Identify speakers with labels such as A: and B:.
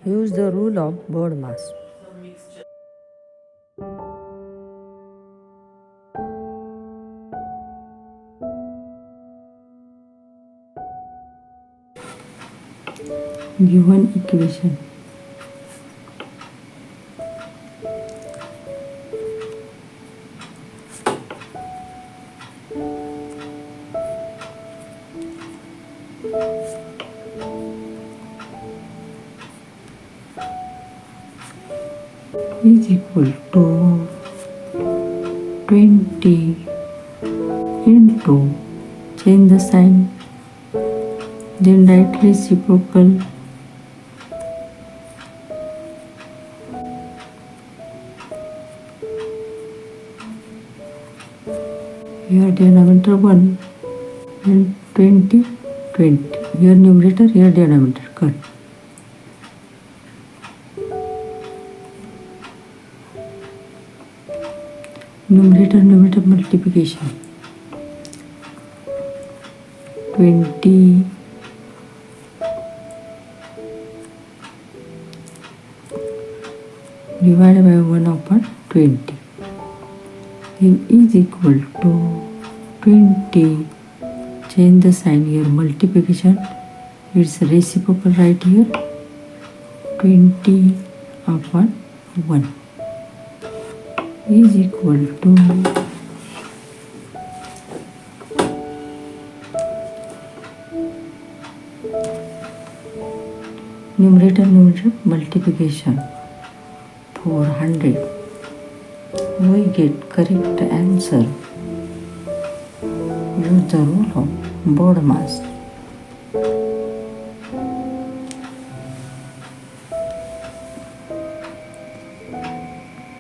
A: Use the rule of bird mass. Given equation. Is equal to 20 into, change the sign, then write reciprocal. Here denominator 1 and 20, 20. Here numerator, here denominator, cut. Numerator multiplication. 20 divided by 1 upon 20 then is equal to 20, change the sign here, multiplication, it's reciprocal right here, 20 upon 1 is equal to numerator multiplication 400. We get correct answer. Use the rule of bird mass.